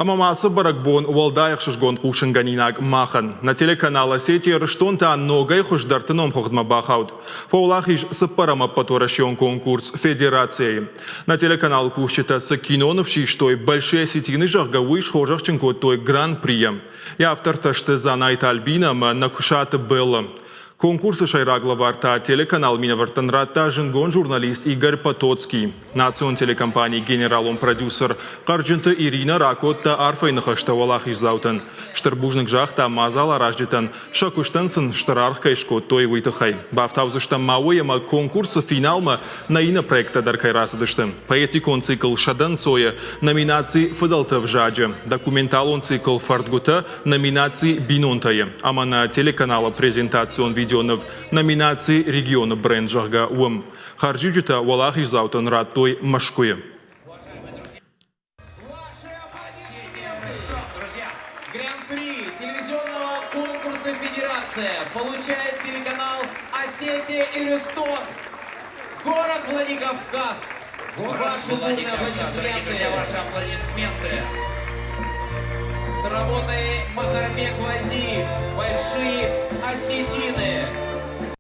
Амамасы баракбон уалдайық шышгон қушынганинаг махан. На телеканала сети рыштонта ногай хуждартыном хохдма бахаут. Фаулахиш сыппарама патуращен конкурс федерации. На телеканал кушчета с киноновший, что и большие сетины жарговый шхожах ченко той гран-при. И автор ташты за найт альбином на кушата было. Конкурсы шайрагла варта телеканал Минавартанрата жингон журналист Игорь Потоцкий. Национ телекомпании генералом-продюсер Карджинта Ирина Ракотта арфайнахашта валах излаутан. Штарбужник жахта мазала раждитан. Шакуштансен штарархкай шко той витахай. Бафтаузышта мауэма конкурса финалма наина проекта даркай расадыштым. Поэтикон цикл Шадан Соя номинации Фадалта в жаджа. Документалон цикл Фартгута номинации Бинонтая. Ама на телеканала презентацион видео в номинации региона бренд Жарга Уам. Харджиджита Валах изаутан рад той Машкуе. Гран-при телевизионного конкурса «Федерация» получает телеканал «Осетия и Ростов». Город Владикавказ. Ваши аплодисменты. С работой Махарбек Вазиев. Большие осетины.